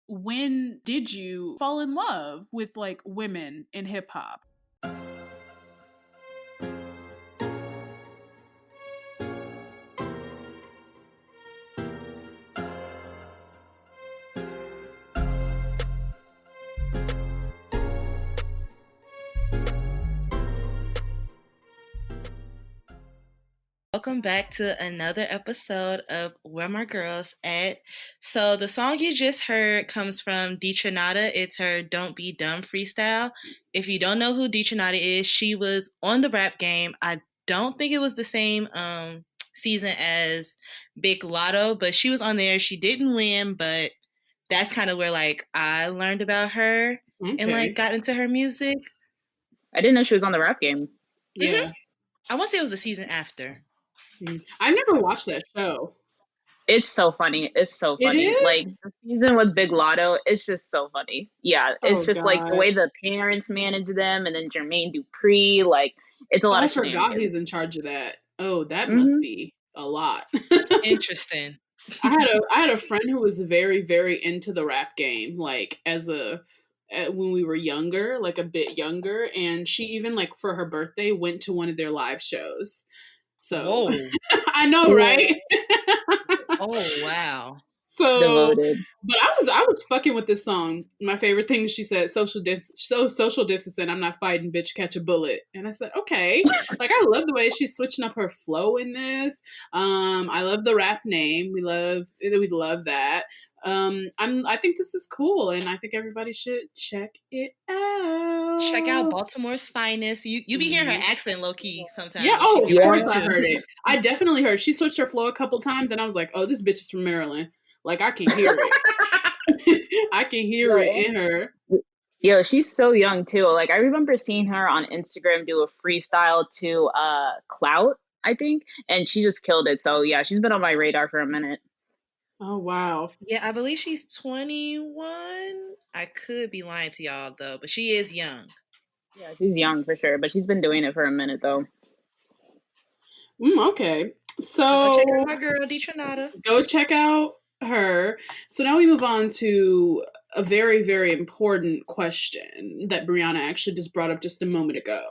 when did you fall in love with like women in hip hop? Welcome back to another episode of Where My Girls At. So the song you just heard comes from Detronada. It's her Don't Be Dumb freestyle. If you don't know who Detronada is, she was on the Rap Game. I don't think it was the same season as Big Lotto, but she was on there. She didn't win, but that's kind of where like I learned about her and like got into her music. I didn't know she was on the Rap Game. Yeah. Mm-hmm. I want to say it was the season after. I've never watched that show. It's so funny. It's so funny. It is? Like the season with Big Lotto, it's just so funny. Yeah, it's just like the way the parents manage them, and then Jermaine Dupri. Like it's a lot of shenanigans. I forgot he's in charge of that. Oh, that must be a lot. Interesting. I had a friend who was very, very into the Rap Game, like when we were younger, like a bit younger, and she even like for her birthday went to one of their live shows. So I know, right? Oh wow. So, devoted. But I was fucking with this song. My favorite thing she said, social distancing. I'm not fighting, bitch. Catch a bullet. And I said, okay. Like I love the way she's switching up her flow in this. I love the rap name. We love that. I think this is cool, and I think everybody should check it out. Check out Baltimore's finest. You be hearing her accent low key sometimes. Yeah. Oh, of course I heard it. I definitely heard. She switched her flow a couple times, and I was like, oh, this bitch is from Maryland. Like I can hear it. I can hear it in her. Yo, she's so young too. Like I remember seeing her on Instagram do a freestyle to Clout, I think, and she just killed it. So yeah, she's been on my radar for a minute. Oh wow. Yeah, I believe she's 21. I could be lying to y'all though, but she is young. Yeah, she's young for sure, but she's been doing it for a minute though. Okay. So go check out my girl Detronada. Go check out her. So now we move on to a very, very important question that Brianna actually just brought up just a moment ago.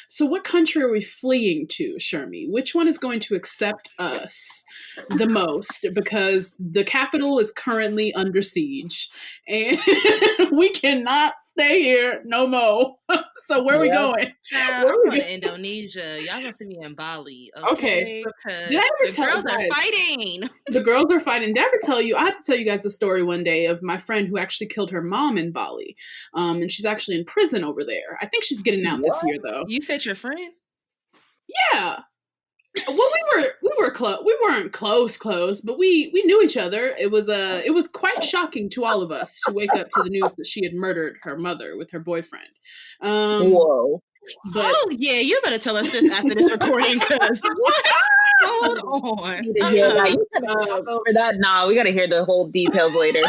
So what country are we fleeing to, Shermee? Which one is going to accept us the most? Because the capital is currently under siege and we cannot stay here no more. So where are we going? Child, I'm going to Indonesia. Y'all gonna see me in Bali. Okay. Did I ever tell the girls are fighting? The girls are fighting. Did I ever tell you? I have to tell you guys a story one day of my friend who actually killed her mom in Bali. And she's actually in prison over there. I think she's getting out this year though. You said your friend? Yeah. Well, we were close. We weren't close, but we knew each other. It was quite shocking to all of us to wake up to the news that she had murdered her mother with her boyfriend. Whoa. But, yeah, you better tell us this after this recording, because what? Hold on. You gotta talk over that. Nah, we gotta hear the whole details later.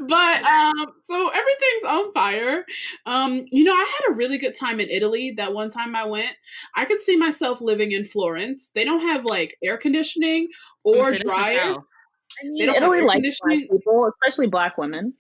But so everything's on fire. I had a really good time in Italy. That one time I went, I could see myself living in Florence. They don't have like air conditioning or dryer. I mean, they don't Italy have air conditioning. Black people, especially Black women.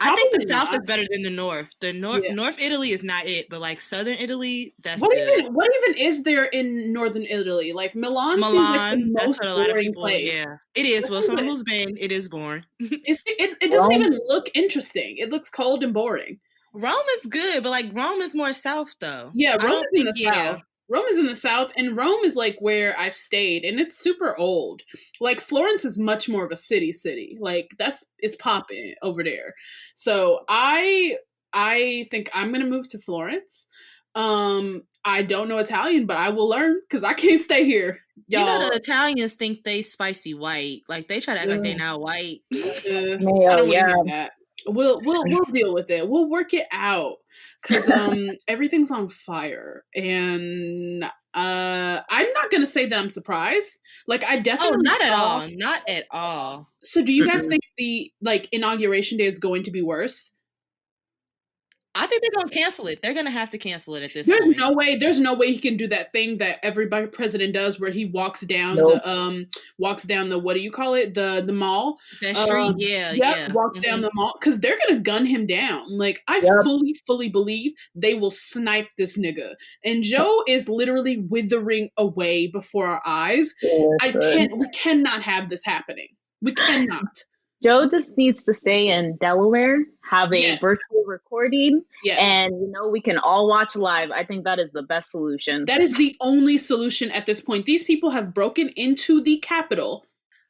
I think the South is better than the North. The North Italy is not it, but like Southern Italy, that's what even is there in Northern Italy? Like Milan seems like the most boring place. Yeah, it is. Well, someone who's been, it is boring. It doesn't even look interesting. It looks cold and boring. Rome is good, but like Rome is more South though. Yeah, Rome is in the South. Rome is in the South, and Rome is like where I stayed, and it's super old. Like Florence is much more of a city. Like it's popping over there. So I think I'm gonna move to Florence. I don't know Italian, but I will learn because I can't stay here. Y'all. You know the Italians think they spicy white. Like they try to act like they not white. I don't want to hear that. We'll deal with it. We'll work it out because everything's on fire, and I'm not gonna say that I'm surprised. Like I definitely not at all. So do you guys think the inauguration day is going to be worse? I think they're gonna cancel it. They're gonna have to cancel it at this There's point. no way he can do that thing that everybody president does where he walks down the what do you call it? The mall. That street, yeah. Walks down the mall because they're gonna gun him down. Like I fully believe they will snipe this nigga. And Joe is literally withering away before our eyes. We cannot have this happening. We cannot. Joe just needs to stay in Delaware, have a virtual recording, and we can all watch live. I think that is the best solution. That is the only solution at this point. These people have broken into the Capitol.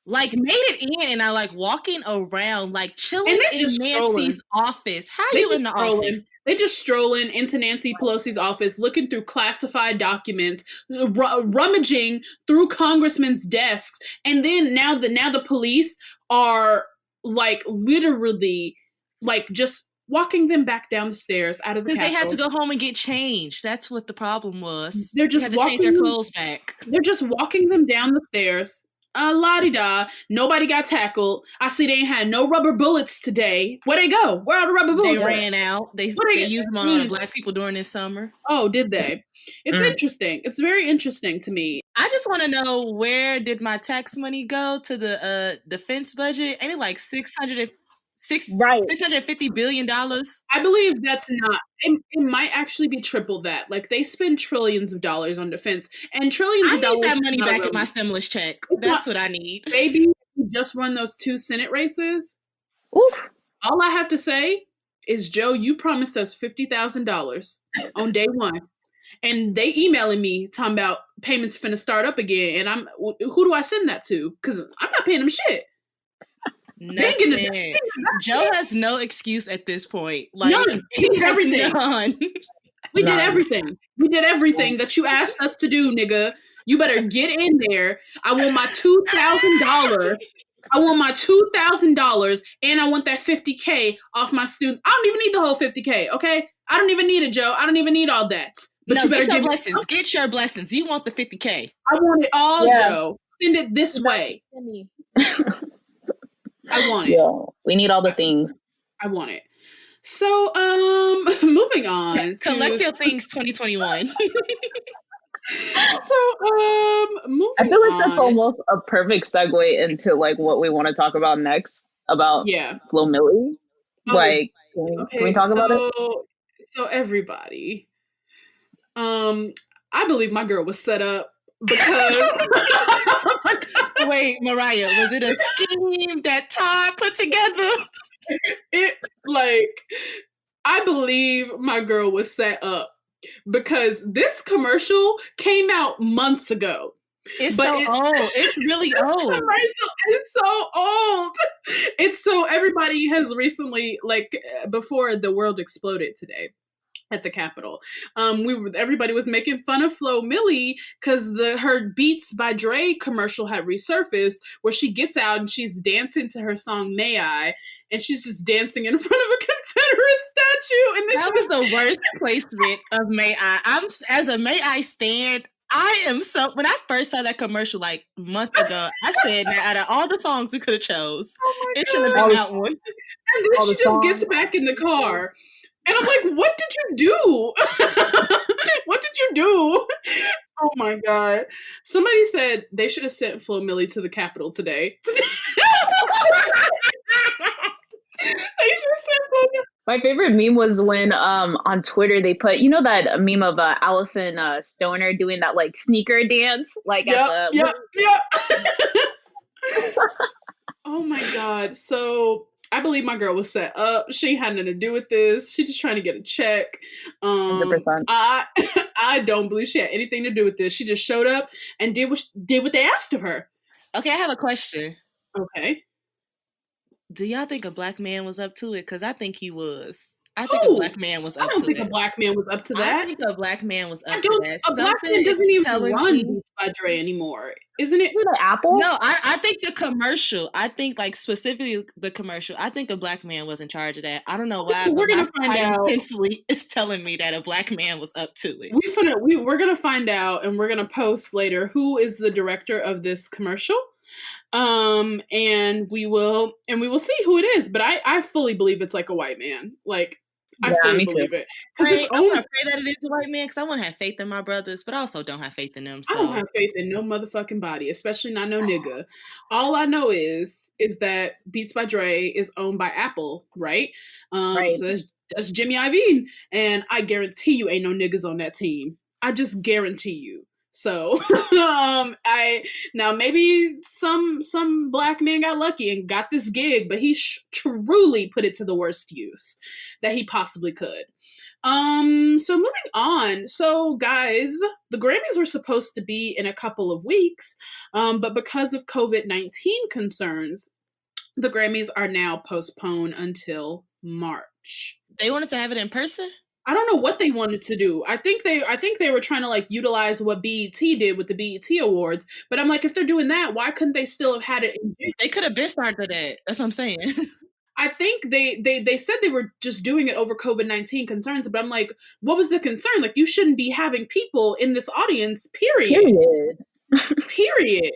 Like made it in and are like walking around, like chilling in Nancy's office. How are you in the office? They just strolling into Nancy Pelosi's office, looking through classified documents, rummaging through congressmen's desks, and then now the police are like literally like just walking them back down the stairs out of the Capitol. They had to go home and get changed. That's what the problem was. They're just had to change their clothes back. They're just walking them down the stairs. La-di-da. Nobody got tackled. I see they ain't had no rubber bullets today. Where'd they go? Where are the rubber bullets? They ran out. They used them on all the black people during this summer. Oh, did they? It's interesting. It's very interesting to me. I just want to know, where did my tax money go to the defense budget? Ain't it like $650 billion? I believe that's not. It might actually be triple that. Like they spend trillions of dollars on defense, and trillions of dollars. I need that money back in my stimulus check. That's what I need. Baby, you just won those 2 Senate races. Oof. All I have to say is, Joe, you promised us $50,000 on day 1. And they emailing me talking about payments finna start up again. And who do I send that to? Because I'm not paying them shit. Nothing. Joe has no excuse at this point. Like, none. He did everything. We did everything. We did everything that you asked us to do, nigga. You better get in there. I want my $2,000. I want my $2,000, and I want that $50K off my student. I don't even need the whole $50K. Okay, I don't even need it, Joe. I don't even need all that. But no, you better get your blessings. Get your blessings. You want the $50K. I want it all, Joe. Send it this way. I want it. Yeah, we need all the things. I want it. So, moving on. Collect your things 2021. Moving I feel like on. that's almost a perfect segue into like what we want to talk about next about Flo Milli. Like, can we talk about it? So everybody, I believe my girl was set up because. Wait, Mariah, was it a scheme that Todd put together? I believe my girl was set up because this commercial came out months ago. It's old. It's really old. The commercial is so old. It's so everybody has recently, like before the world exploded today at the Capitol, everybody was making fun of Flo Milli because her Beats by Dre commercial had resurfaced, where she gets out and she's dancing to her song May I, and she's just dancing in front of a Confederate statue. And that was the worst placement of May I. As a May I stand, I am so. When I first saw that commercial like months ago, I said, now, out of all the songs we could have chose, it should have been that one. And then she just gets back in the car. And I'm like, what did you do? What did you do? Oh my God. Somebody said they should have sent Flo Milli to the Capitol today. They should have sent Flo Milli. My favorite meme was when on Twitter they put, that meme of Allison Stoner doing that like sneaker dance, like at the Oh my God. So I believe my girl was set up. She had nothing to do with this. She just trying to get a check. 100%. I don't believe she had anything to do with this. She just showed up and did what they asked of her. Okay, I have a question. Okay. Do y'all think a black man was up to it? Because I think he was. I think a black man was up to that. I don't think a black man was up to that. I think a black man was up to that. A black man doesn't even run Beats by Dre anymore, isn't it? The Apple? No, I think the commercial. I think like specifically the commercial. I think a black man was in charge of that. I don't know why. So we're gonna find out. Intensely, it's telling me that a black man was up to it. We're gonna find out, and we're gonna post later who is the director of this commercial. And we will see who it is. But I fully believe it's like a white man. Like, I Yeah, fully me too. believe it. Because it's I want own. to pray that it is a white man because I want to have faith in my brothers, but I also don't have faith in them. I don't So have faith in no motherfucking body, especially not no nigga. All I know is that Beats by Dre is owned by Apple, right? Right. So that's Jimmy Iovine, and I guarantee you ain't no niggas on that team. I just guarantee you. So, I now maybe some black man got lucky and got this gig, but he truly put it to the worst use that he possibly could. So moving on. So guys, the Grammys were supposed to be in a couple of weeks, but because of COVID-19 concerns, the Grammys are now postponed until March. they wanted to have it in person? I don't know what they wanted to do. I think they were trying to like utilize what BET did with the BET Awards, but I'm like, if they're doing that, why couldn't they still have had it in June? They could have been started that. That's what I'm saying. I think they said they were just doing it over COVID-19 concerns, but I'm like, what was the concern? Like, you shouldn't be having people in this audience, period. Period.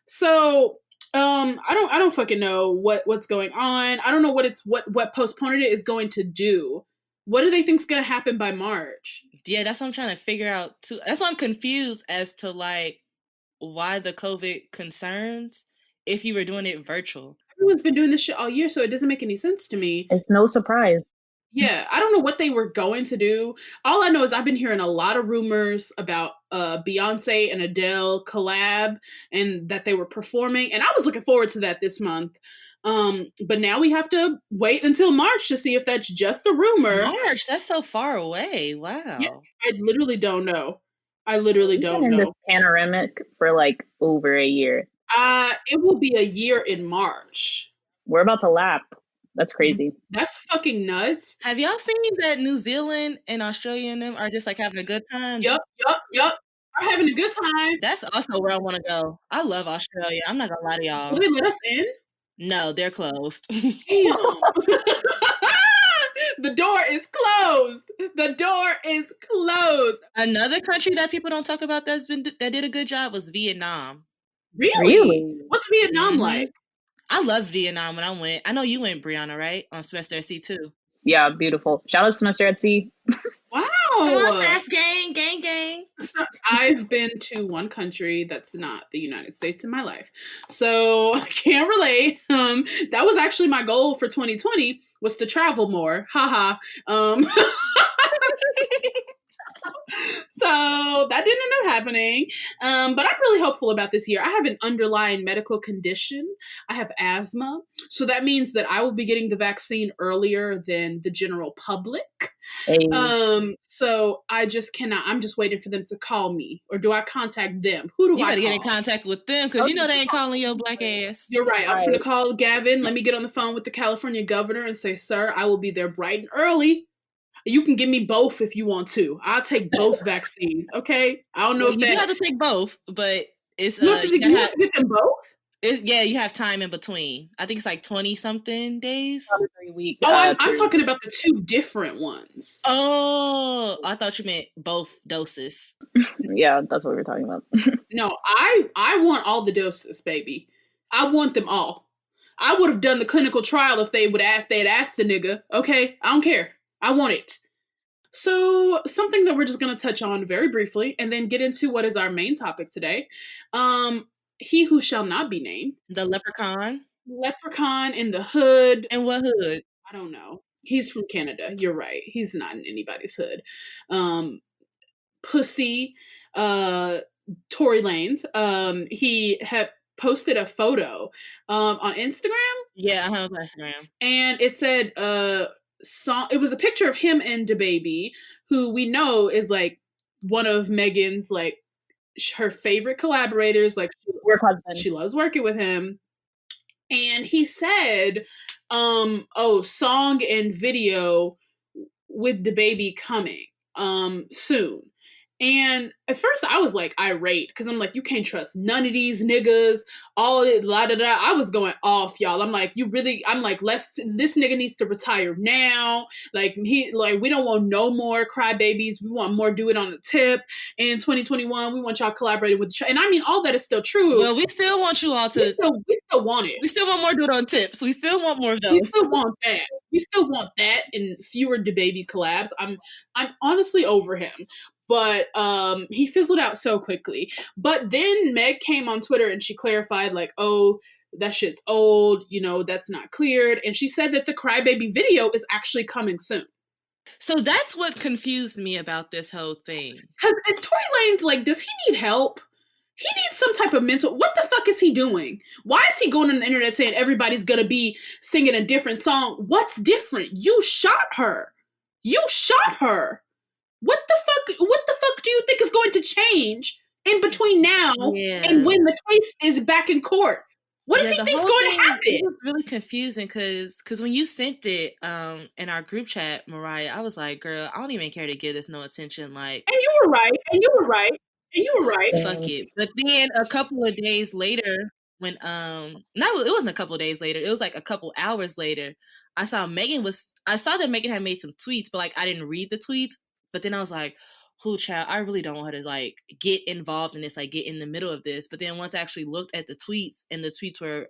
So, I don't fucking know what's going on. I don't know what postponing it is going to do. What do they think's gonna happen by March? Yeah, that's what I'm trying to figure out too. That's why I'm confused as to like why the COVID concerns if you were doing it virtual. Everyone's been doing this shit all year, so it doesn't make any sense to me. It's no surprise. Yeah, I don't know what they were going to do. All I know is I've been hearing a lot of rumors about Beyonce and Adele collab and that they were performing, and I was looking forward to that this month. But now we have to wait until March to see if that's just a rumor. March, that's so far away. Wow. Yeah, I literally don't know. I literally We've don't been in know. this panoramic for like over a year. It will be a year in March. We're about to lap. That's crazy. That's fucking nuts. Have y'all seen that New Zealand and Australia and them are just like having a good time? Yup. Are having a good time. That's also where I want to go. I love Australia. I'm not gonna lie to y'all. Will they let us in? No, they're closed. Damn. The door is closed. The door is closed. Another country that people don't talk about that did a good job was Vietnam. Really? What's Vietnam like? I loved Vietnam when I went. I know you went, Brianna, right? On semester at sea too. Yeah, beautiful. Shout out semester at sea. Wow. Come on, fast gang, gang. I've been to one country that's not the United States in my life, so I can't relate. That was actually my goal for 2020 was to travel more. Haha. So that didn't end up happening. But I'm really hopeful about this year. I have an underlying medical condition. I have asthma. So that means that I will be getting the vaccine earlier than the general public. Hey. So I just cannot. I'm just waiting for them to call me. Or do I contact them? Who do You I gotta call? get in contact with them because you know they ain't calling your black ass. You're right. I'm going to call Gavin. Let me get on the phone with the California governor and say, sir, I will be there bright and early. You can give me both if you want to. I'll take both vaccines. Okay. I don't know if you that. You have to take both, but it's you have to get them both. You have time in between. I think it's like 20 something days. 3 weeks. Oh, I'm talking about the two different ones. Oh, I thought you meant both doses. Yeah, that's what we were talking about. No, I want all the doses, baby. I want them all. I would have done the clinical trial if they'd asked the nigga. Okay, I don't care. I want it. So something that we're just going to touch on very briefly and then get into what is our main topic today. He who shall not be named. The leprechaun. Leprechaun in the hood. And what hood? I don't know. He's from Canada. You're right. He's not in anybody's hood. Pussy, Tory Lanez. He had posted a photo on Instagram. Yeah, I have Instagram. And it said it was a picture of him and DaBaby, who we know is like one of Megan's like her favorite collaborators. Like work husband. She loves working with him. And he said, song and video with DaBaby coming soon. And at first I was like irate because I'm like, you can't trust none of these niggas, all it, la da da. I was going off, y'all. I'm like, this nigga needs to retire now. Like we don't want no more crybabies. We want more do it on the tip. In 2021, we want y'all collaborating with and I mean all that is still true. Well, we still want you all to we still want it. We still want more do it on tips. We still want more of those. We still want that. we still want that and fewer DaBaby collabs. I'm honestly over him. But he fizzled out so quickly. But then Meg came on Twitter and she clarified, like, oh, that shit's old, you know, that's not cleared. And she said that the Crybaby video is actually coming soon. So that's what confused me about this whole thing. Because is Tory Lanez, like, does he need help? He needs some type of mental... What the fuck is he doing? Why is he going on the internet saying everybody's gonna be singing a different song? What's different? You shot her. You shot her. What the fuck do you think is going to change in between now and when the case is back in court? What does he think's going to happen? It was really confusing because when you sent it in our group chat, Mariah, I was like, girl, I don't even care to give this no attention. Like, and you were right. Fuck it. But then a couple of days later, when it wasn't a couple of days later, it was like a couple hours later, I saw that Megan had made some tweets, but like I didn't read the tweets. But then I was like, "Who, child? I really don't want her to like get involved in this, like get in the middle of this." But then once I actually looked at the tweets, and the tweets were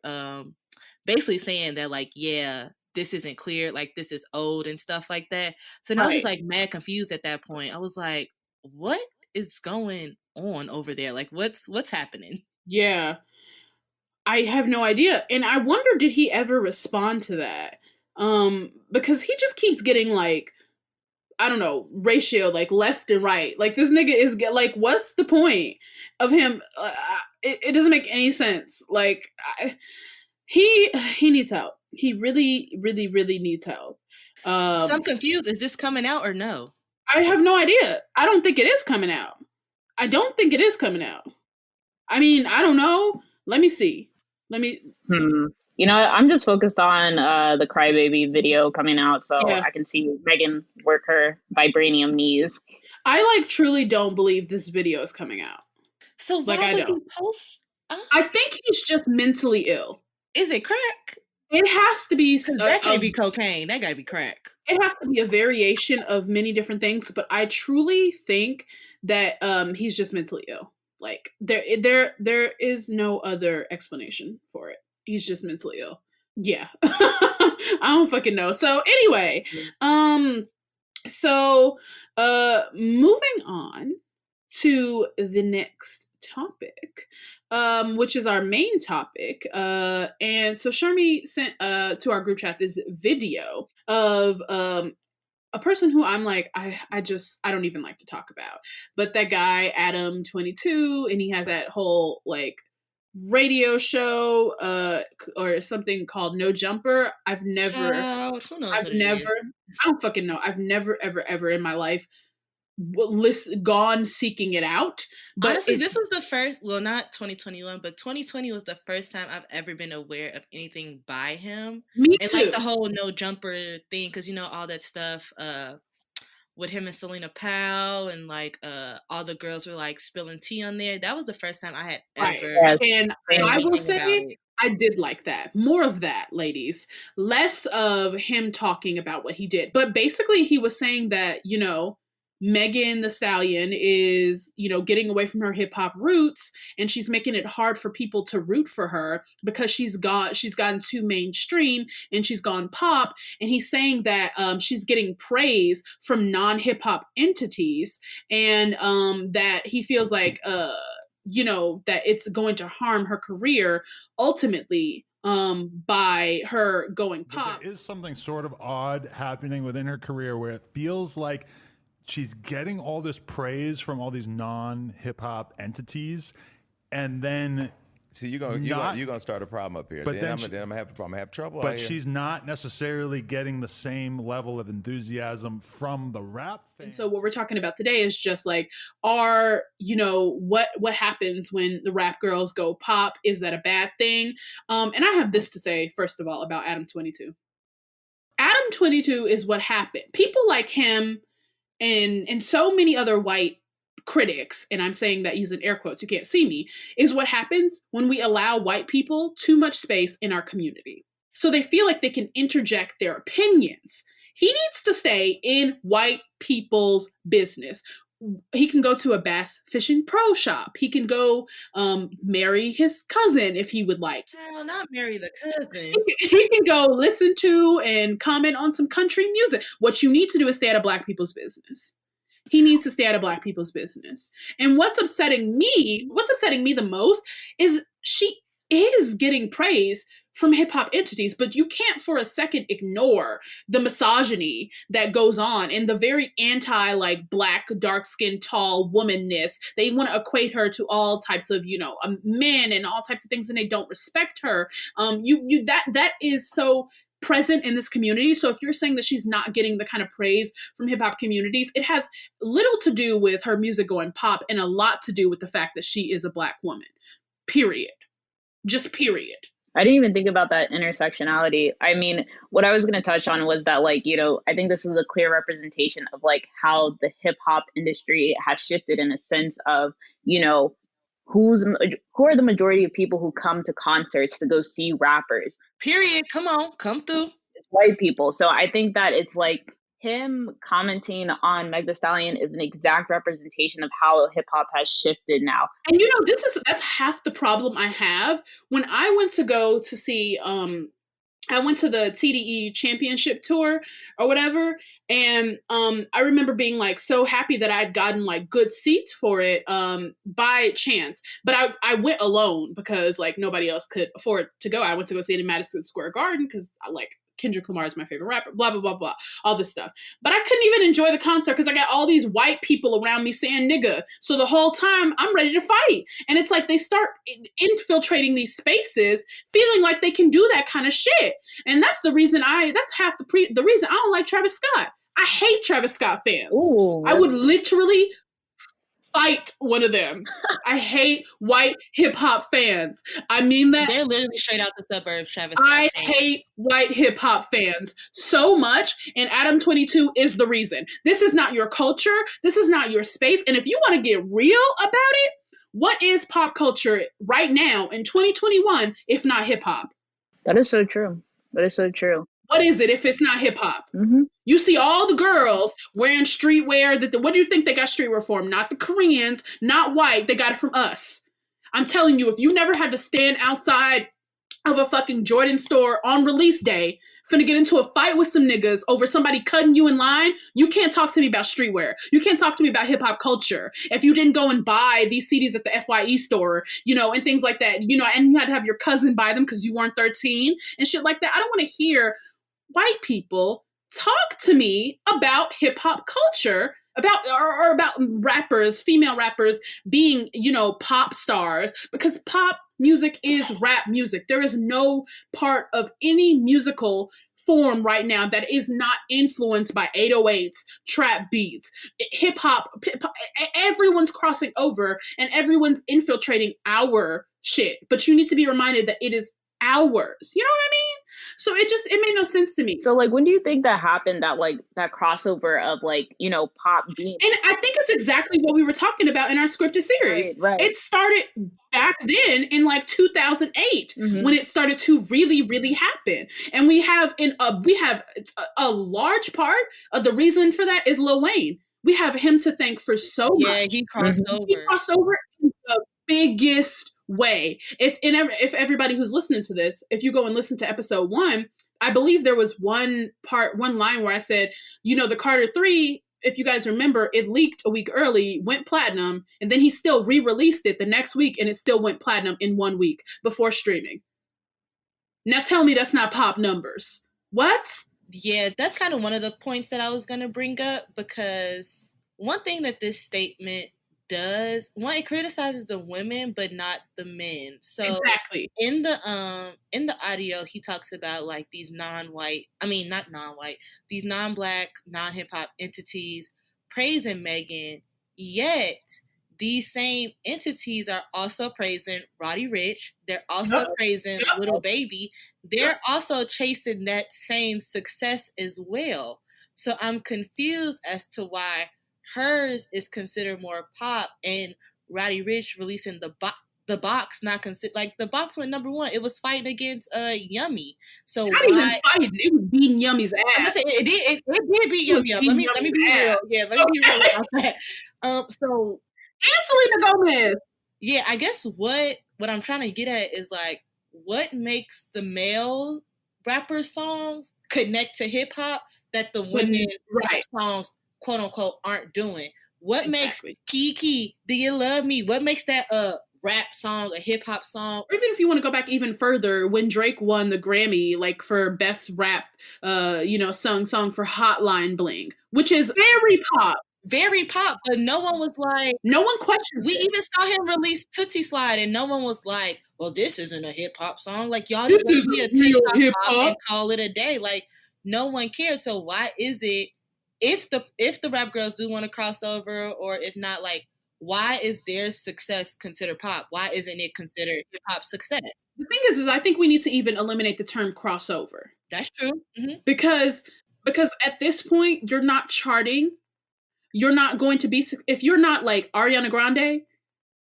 basically saying that like, yeah, this isn't clear, like this is old and stuff like that. So now I was just like mad confused at that point. I was like, what is going on over there? Like, what's happening? Yeah, I have no idea, and I wonder, did he ever respond to that? Because he just keeps getting like, I don't know, ratio, like left and right. Like this nigga is like, what's the point of him? It doesn't make any sense. Like he needs help. He really, really, really needs help. So I'm confused. Is this coming out or no? I have no idea. I don't think it is coming out. I don't think it is coming out. I mean, I don't know. Let me see. You know, I'm just focused on the Crybaby video coming out, so I can see Megan work her vibranium knees. I like truly don't believe this video is coming out. So why would he post? I think he's just mentally ill. Is it crack? It has to be. That can't be cocaine. That gotta be crack. It has to be a variation of many different things, but I truly think that he's just mentally ill. Like there is no other explanation for it. He's just mentally ill. Yeah. I don't fucking know. So anyway, moving on to the next topic, which is our main topic. And so Shermee sent to our group chat this video of a person who I'm like, I don't even like to talk about. But that guy, Adam 22, and he has that whole like radio show or something called No Jumper. I don't fucking know. I've never ever in my life gone seeking it out. But honestly, this was the first, well, not 2021, but 2020 was the first time I've ever been aware of anything by him. Me and too. Like the whole No Jumper thing, because you know all that stuff with him and Selena Powell, and like all the girls were like spilling tea on there. That was the first time I had ever. And I will say, I did like that. More of that, ladies. Less of him talking about what he did. But basically, he was saying that, you know, Megan Thee Stallion is, you know, getting away from her hip hop roots, and she's making it hard for people to root for her because she's gotten too mainstream and she's gone pop. And he's saying that she's getting praise from non-hip hop entities, and that he feels like you know, that it's going to harm her career ultimately by her going pop. But there is something sort of odd happening within her career where it feels like she's getting all this praise from all these non-hip hop entities, and then you're gonna start a problem up here. But then I'm gonna have a problem. I have trouble. But she's not necessarily getting the same level of enthusiasm from the rap fans. And so what we're talking about today is just like, you know, what happens when the rap girls go pop? Is that a bad thing? And I have this to say, first of all, about Adam 22. Adam 22 is what happened. People like him and so many other white critics, and I'm saying that using air quotes, you can't see me, is what happens when we allow white people too much space in our community. So they feel like they can interject their opinions. He needs to stay in white people's business. he can go to a bass fishing pro shop. He can go marry his cousin if he would like. Hell, not marry the cousin. He can go listen to and comment on some country music. What you need to do is stay out of Black people's business. He needs to stay out of Black people's business. And what's upsetting me the most is she is getting praise from hip hop entities, but you can't for a second ignore the misogyny that goes on and the very anti like Black, dark skinned, tall womanness. They want to equate her to all types of, men and all types of things, and they don't respect her. That is so present in this community. So if you're saying that she's not getting the kind of praise from hip hop communities, it has little to do with her music going pop and a lot to do with the fact that she is a Black woman. Period. Just period. I didn't even think about that intersectionality. I mean, what I was going to touch on was that, like, I think this is a clear representation of like how the hip hop industry has shifted in a sense of, who are the majority of people who come to concerts to go see rappers. Period. Come on, come through. It's white people. So I think that it's like him commenting on Meg Thee Stallion is an exact representation of how hip hop has shifted now. And that's half the problem I have. When I went to go to see I went to the TDE championship tour or whatever. And I remember being like so happy that I'd gotten like good seats for it by chance. But I went alone because like nobody else could afford to go. I went to go see it in Madison Square Garden because I like Kendrick Lamar is my favorite rapper, blah, blah, blah, blah, all this stuff. But I couldn't even enjoy the concert because I got all these white people around me saying nigga. So the whole time I'm ready to fight. And it's like they start infiltrating these spaces feeling like they can do that kind of shit. And that's the reason that's half the reason I don't like Travis Scott. I hate Travis Scott fans. Ooh. I would literally fight one of them. I hate white hip hop fans. I mean that. They're literally straight out the suburbs, Travis Scott I fans. hate white hip hop fans so much, and Adam 22 is the reason. This is not your culture. This is not your space. And if you want to get real about it, what is pop culture right now in 2021 if not hip hop? That is so true. That is so true. What is it if it's not hip hop? Mm-hmm. You see all the girls wearing streetwear. What do you think they got streetwear from? Not the Koreans, not white. They got it from us. I'm telling you, if you never had to stand outside of a fucking Jordan store on release day, finna get into a fight with some niggas over somebody cutting you in line, you can't talk to me about streetwear. You can't talk to me about hip hop culture. If you didn't go and buy these CDs at the FYE store, and things like that, and you had to have your cousin buy them because you weren't 13 and shit like that. I don't want to hear white people talk to me about hip hop culture, about rappers, female rappers being, pop stars, because pop music is rap music. There is no part of any musical form right now that is not influenced by 808s, trap beats, hip hop. Everyone's crossing over and everyone's infiltrating our shit. But you need to be reminded that it is ours. You know what I mean? So it made no sense to me. So like, when do you think that happened, that like that crossover of like, pop being? And I think it's exactly what we were talking about in our scripted series. Right. It started back then in like 2008 when it started to really, really happen. And we have a large part of the reason for that is Lil Wayne. We have him to thank for so much. Yeah, he crossed over. He crossed over in the biggest way. If everybody who's listening to this, if you go and listen to episode 1, I believe there was one line where I said, the Carter 3, if you guys remember, it leaked a week early, went platinum, and then he still re-released it the next week, and it still went platinum in 1 week before streaming. Now tell me that's not pop numbers. What? Yeah, that's kind of one of the points that I was going to bring up, because one thing that this statement does, it criticizes the women but not the men. So exactly in the audio, he talks about like these these non-black, non-hip-hop entities praising Megan, yet these same entities are also praising Roddy Ricch. They're also praising Lil Baby. They're also chasing that same success as well. So I'm confused as to why hers is considered more pop, and Roddy Ricch releasing the box not considered. Like, the box went number 1. It was fighting against Yummy. So not even fighting. It was beating Yummy's ass. I'm gonna say it did beat Yummy up. Let me be real. Yeah, let me be real about that. So and Selena Gomez. Yeah, I guess what I'm trying to get at is like what makes the male rapper songs connect to hip hop that the women rap songs quote unquote aren't doing. What makes Kiki, Do You Love Me? What makes that rap song a hip hop song? Or even if you want to go back even further, when Drake won the Grammy like for best rap song for Hotline Bling, which is very pop, but no one was like, no one questioned we it. Even saw him release Tootsie Slide and no one was like, well, this isn't a hip hop song. Like, y'all this just is a real hip hop and call it a day. Like, no one cares. So why is it, if the rap girls do want to cross over, or if not, like, why is their success considered pop? Why isn't it considered hip hop success? The thing is I think we need to even eliminate the term crossover. That's true. Mm-hmm. Because at this point, you're not charting. You're not going to be, if you're not like Ariana Grande,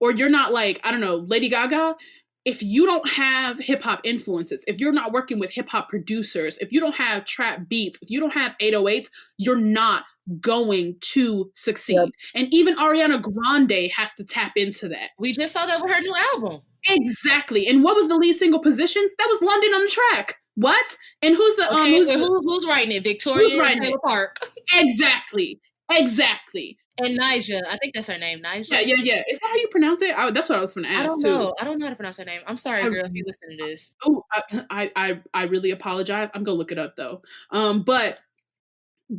or you're not like, I don't know, Lady Gaga, if you don't have hip hop influences, if you're not working with hip hop producers, if you don't have trap beats, if you don't have 808s, you're not going to succeed. Yep. And even Ariana Grande has to tap into that. We just saw that with her new album. Exactly. And what was the lead single positions? That was London on the Track. What? And who's the who's writing it? Victoria and Taylor Park. Exactly. And Nyjah, I think that's her name, Nyjah. Yeah. Is that how you pronounce it? That's what I was going to ask, too. I don't know how to pronounce her name. I'm sorry, girl, if you listen to this. Oh, I really apologize. I'm going to look it up, though. But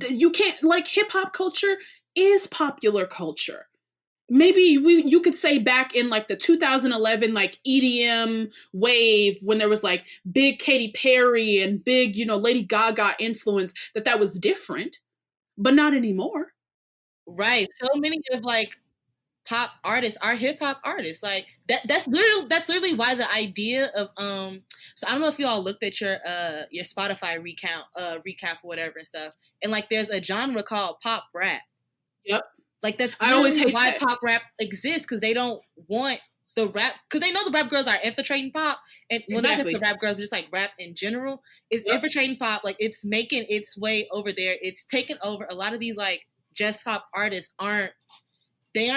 you can't, like, hip-hop culture is popular culture. Maybe you could say back in, like, the 2011, like, EDM wave, when there was, like, big Katy Perry and big, Lady Gaga influence, that was different, but not anymore. Right. So many of like pop artists are hip hop artists. Like that's literally why the idea of so I don't know if you all looked at your Spotify recap or whatever and stuff. And like there's a genre called pop rap. Yep. Like that's I always hate why that. Pop rap exists, because they don't want the rap, because they know the rap girls are infiltrating pop, and well, not just the rap girls, just like rap in general is infiltrating pop. Like it's making its way over there. It's taking over a lot of these like just pop artists aren't being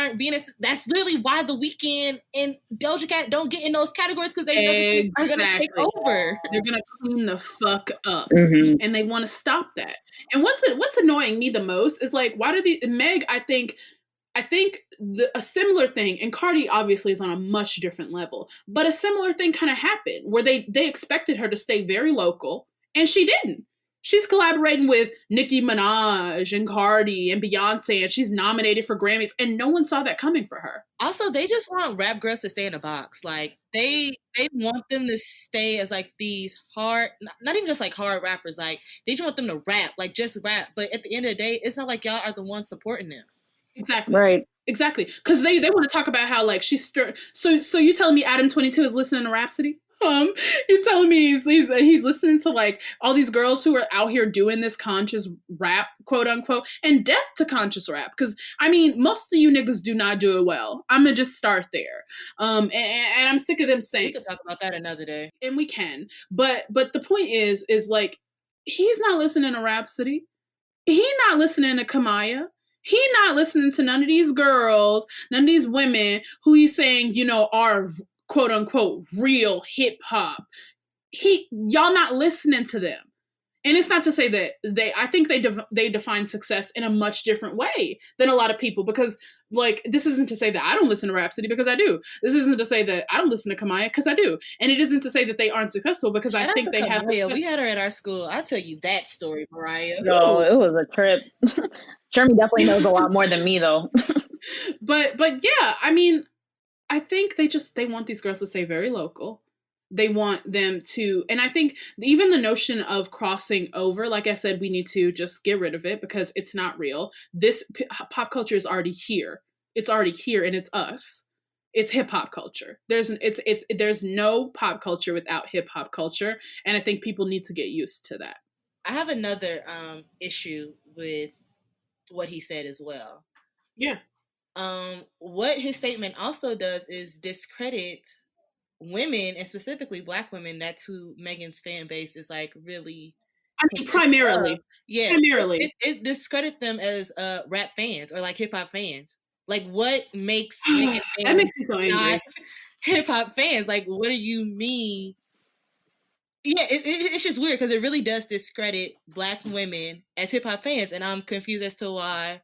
that's literally why The Weeknd and Doja Cat don't get in those categories, because they are gonna take over. They're gonna clean the fuck up, and they want to stop that. And what's annoying me the most is like, why do Meg? I think a similar thing, and Cardi obviously is on a much different level, but a similar thing kind of happened where they expected her to stay very local, and she didn't. She's collaborating with Nicki Minaj and Cardi and Beyonce, and she's nominated for Grammys, and no one saw that coming for her. Also, they just want rap girls to stay in a box. Like they want them to stay as like these hard, not even just like hard rappers. Like they just want them to rap, like just rap. But at the end of the day, it's not like y'all are the ones supporting them. Exactly. Right. Exactly. Because they want to talk about how like she's so you telling me Adam 22 is listening to Rhapsody? You're telling me he's listening to like all these girls who are out here doing this conscious rap, quote unquote, and death to conscious rap. Because I mean, most of you niggas do not do it well. I'm gonna just start there. And I'm sick of them saying. We can talk about that another day. And we can. But the point is like, he's not listening to Rhapsody. He's not listening to Kamaya. He not listening to none of these girls, none of these women who he's saying, are quote unquote real hip hop. Y'all not listening to them. And it's not to say that I think they define success in a much different way than a lot of people, because like, this isn't to say that I don't listen to Rhapsody, because I do. This isn't to say that I don't listen to Kamaya, because I do. And it isn't to say that they aren't successful, because I think they have success. We had her at our school. I'll tell you that story, Mariah. No, it was a trip. Shermee definitely knows a lot more than me, though. but yeah, I mean, I think they want these girls to stay very local. They want them to, and I think even the notion of crossing over, like I said, we need to just get rid of it, because it's not real. This pop culture is already here. It's already here, and it's us. It's hip hop culture. There's no pop culture without hip hop culture, and I think people need to get used to that. I have another issue with what he said as well. Yeah. What his statement also does is discredit women, and specifically Black women. That's who Megan's fan base is like really. I mean, primarily. Yeah. Primarily. It discredit them as rap fans or like hip hop fans. Like, what makes Megan fans that makes me so angry. Not hip hop fans? Like, what do you mean? Yeah, it's just weird because it really does discredit Black women as hip hop fans, and I'm confused as to why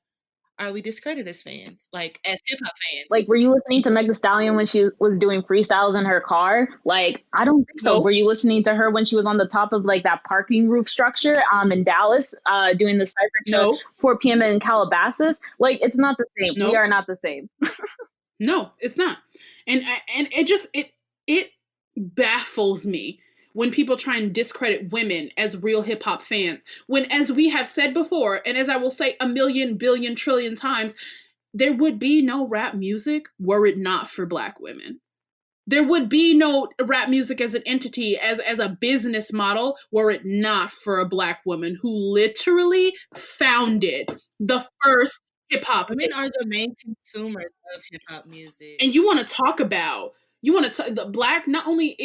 are we discredited as fans, like as hip hop fans. Like, were you listening to Meg Thee Stallion when she was doing freestyles in her car? Like, I don't think so. Nope. Were you listening to her when she was on the top of like that parking roof structure in Dallas doing the cypher to Nope. 4 p.m. in Calabasas? Like, it's not the same. Nope. We are not the same. No, it's not. And it baffles me when people try and discredit women as real hip hop fans. When, as we have said before, and as I will say a million, billion, trillion times, there would be no rap music were it not for Black women. There would be no rap music as an entity, as a business model, were it not for a Black woman who literally founded the first hip hop. Women are the main consumers of hip hop music. And you want to talk about, the Black, not only,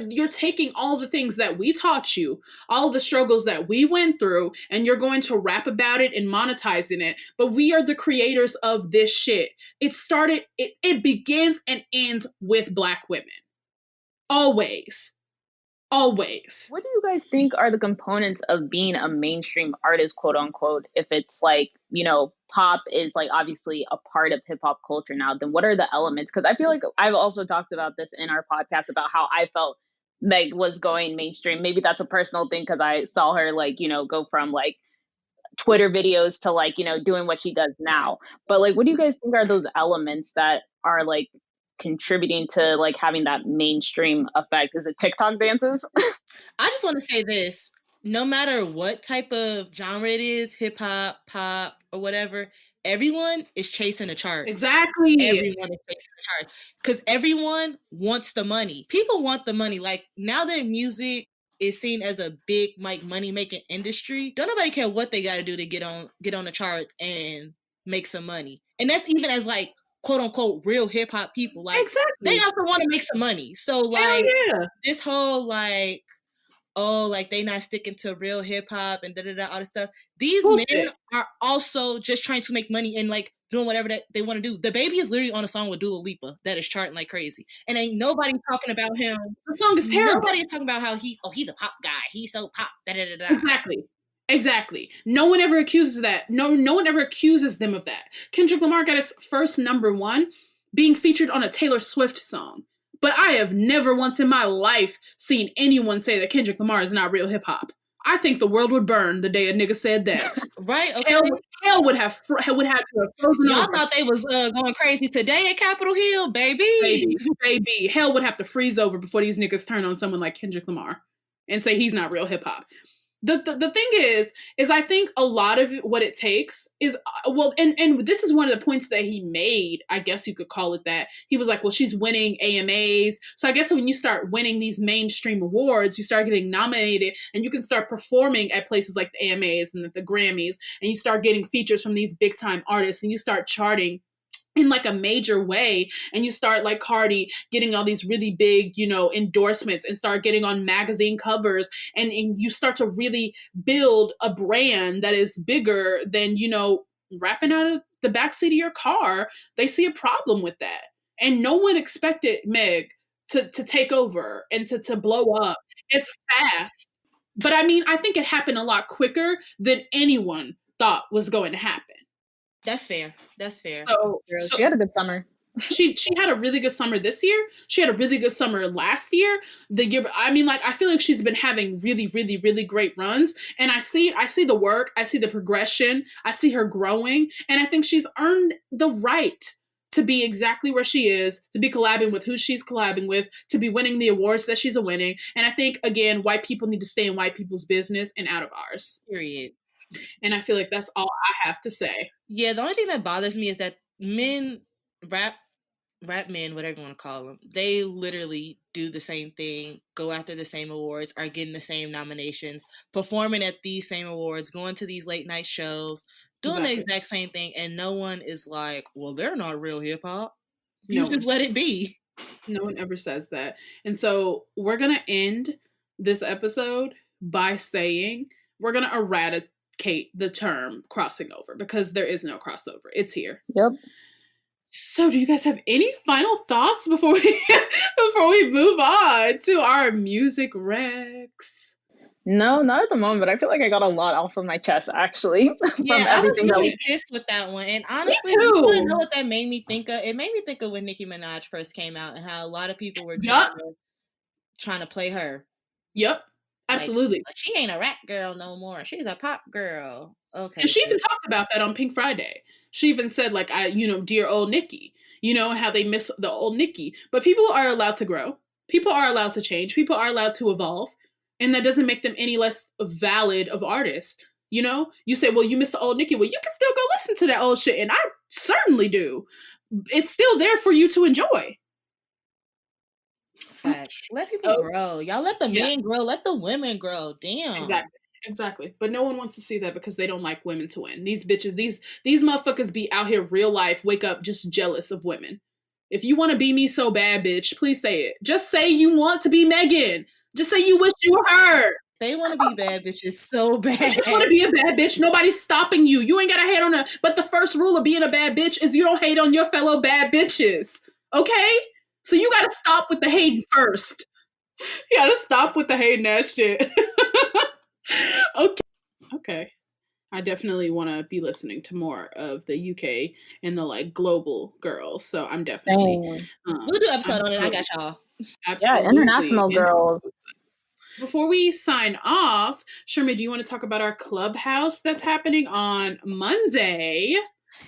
you're taking all the things that we taught you, all the struggles that we went through, and you're going to rap about it and monetizing it. But we are the creators of this shit. It begins and ends with Black women. Always. Always. What do you guys think are the components of being a mainstream artist, quote unquote? If it's like, pop is like obviously a part of hip hop culture now, then what are the elements? Because I feel like I've also talked about this in our podcast about how I felt Meg was going mainstream. Maybe that's a personal thing because I saw her like, go from like Twitter videos to like, doing what she does now. But like, what do you guys think are those elements that are like contributing to like having that mainstream effect? Is it TikTok dances? I just want to say this. No matter what type of genre it is, hip hop, pop, or whatever, everyone is chasing the charts. Exactly. Everyone is chasing the charts because everyone wants the money. People want the money. Like, now that music is seen as a big like money making industry, don't nobody care what they got to do to get on the charts and make some money. And that's even as like quote unquote real hip hop people. Like, exactly. They also want to make some money. So like this whole like, oh, like they not sticking to real hip hop and all this stuff. These men are also just trying to make money and like doing whatever that they want to do. The Baby is literally on a song with Dua Lipa that is charting like crazy, and ain't nobody talking about him. The song is terrible. Nobody is talking about how he's a pop guy. He's so pop. Exactly. No one ever accuses that. No one ever accuses them of that. Kendrick Lamar got his first #1 being featured on a Taylor Swift song. But I have never once in my life seen anyone say that Kendrick Lamar is not real hip hop. I think the world would burn the day a nigga said that. Right? Okay. Hell would have to have frozen Y'all over. thought they was going crazy today at Capitol Hill, baby. Baby. Hell would have to freeze over before these niggas turn on someone like Kendrick Lamar and say he's not real hip hop. The thing is I think a lot of what it takes is, and this is one of the points that he made, I guess you could call it that. He was like, well, she's winning AMAs. So I guess when you start winning these mainstream awards, you start getting nominated and you can start performing at places like the AMAs and the Grammys, and you start getting features from these big time artists and you start charting in like a major way, and you start like Cardi getting all these really big, endorsements and start getting on magazine covers, and you start to really build a brand that is bigger than, rapping out of the backseat of your car. They see a problem with that. And no one expected Meg to take over and to blow up as fast. But I mean, I think it happened a lot quicker than anyone thought was going to happen. That's fair. So she had a good summer. She had a really good summer this year. She had a really good summer last year. I feel like she's been having really, really, really great runs. And I see the work. I see the progression. I see her growing. And I think she's earned the right to be exactly where she is, to be collabing with who she's collabing with, to be winning the awards that she's winning. And I think, again, white people need to stay in white people's business and out of ours. Period. And I feel like that's all I have to say. Yeah, the only thing that bothers me is that men, rap men, whatever you want to call them, they literally do the same thing, go after the same awards, are getting the same nominations, performing at these same awards, going to these late night shows, doing the exact same thing, and no one is like, well, they're not real hip hop. You just let it be. No one ever says that. And so we're going to end this episode by saying we're going to eradicate the term crossing over, because there is no crossover. It's here. Yep. So, do you guys have any final thoughts before we move on to our music recs? No, not at the moment, but I feel like I got a lot off of my chest, actually. Yeah, I was really pissed with that one. And honestly, you want to know what that made me think of? It made me think of when Nicki Minaj first came out and how a lot of people were trying to play her. Yep, absolutely. Like, she ain't a rap girl no more. She's a pop girl. Okay. And she even talked about that on Pink Friday. She even said, like, dear old Nicki, how they miss the old Nicki. But people are allowed to grow. People are allowed to change. People are allowed to evolve. And that doesn't make them any less valid of artists. You say, well, you miss the old Nicki. Well, you can still go listen to that old shit. And I certainly do. It's still there for you to enjoy. Facts. Let people grow. Y'all let the men grow. Let the women grow. Damn. Exactly. But no one wants to see that because they don't like women to win. These bitches, these motherfuckers be out here real life, wake up just jealous of women. If you want to be me so bad, bitch, please say it. Just say you want to be Megan. Just say you wish you were her. They want to be bad bitches so bad. They just want to be a bad bitch. Nobody's stopping you. You ain't got to hate on her. But the first rule of being a bad bitch is you don't hate on your fellow bad bitches. Okay? So you got to stop with the hating first. You got to stop with the hating that shit. Okay. I definitely want to be listening to more of the UK and the global girls. So I'm definitely. We'll do an episode on it. I got y'all. Absolutely. Yeah, international girls. Before we sign off, Shermee, do you want to talk about our Clubhouse that's happening on Monday?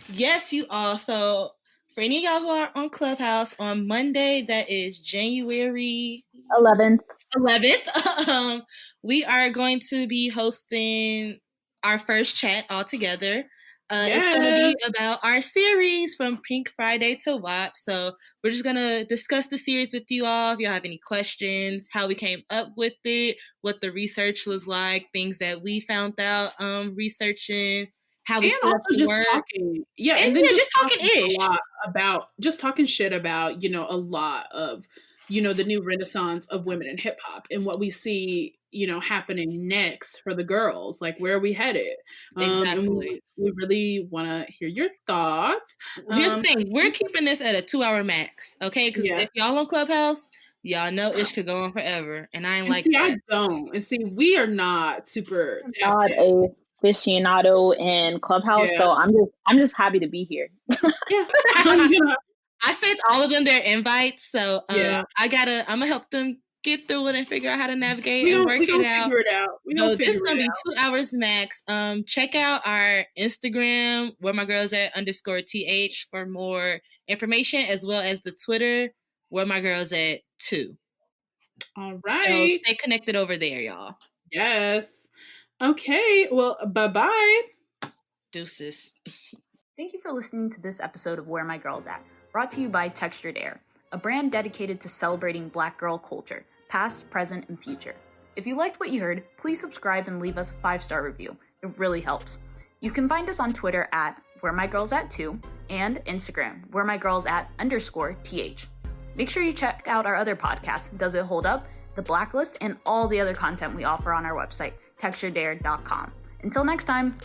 Yes, you all. So for any of y'all who are on Clubhouse on Monday, that is January 11th. We are going to be hosting our first chat all together. It's going to be about our series from Pink Friday to WAP. So we're just going to discuss the series with you all. If y'all have any questions, how we came up with it, what the research was like, things that we found out researching, how we also just work. Talking. Yeah, and then just talking a lot about, just talking shit about, a lot of, the new renaissance of women in hip hop and what we see, happening next for the girls. Like, where are we headed? Exactly. We really want to hear your thoughts. Here's the thing. We're keeping this at a 2-hour max, okay? Because if y'all on Clubhouse, y'all know Ish could go on forever. And I ain't like that. I don't. And see, we are not super not a aficionado in Clubhouse, so I'm just happy to be here. I sent all of them their invites, so I'm gonna help them get through it and figure out how to navigate and work it out. This is gonna be 2 hours max. Check out our Instagram, where my girls at _th for more information, as well as the Twitter, where my girls at 2. All right. So stay connected over there, y'all. Yes. Okay. Well, bye-bye. Deuces. Thank you for listening to this episode of Where My Girls At, brought to you by Textured Heir, a brand dedicated to celebrating Black girl culture, past, present, and future. If you liked what you heard, please subscribe and leave us a 5-star review. It really helps. You can find us on Twitter at WhereMyGirlsAt2 and Instagram, WhereMyGirlsAt_th. Make sure you check out our other podcasts, Does It Hold Up?, The Blacklist, and all the other content we offer on our website, texturedheir.com. Until next time.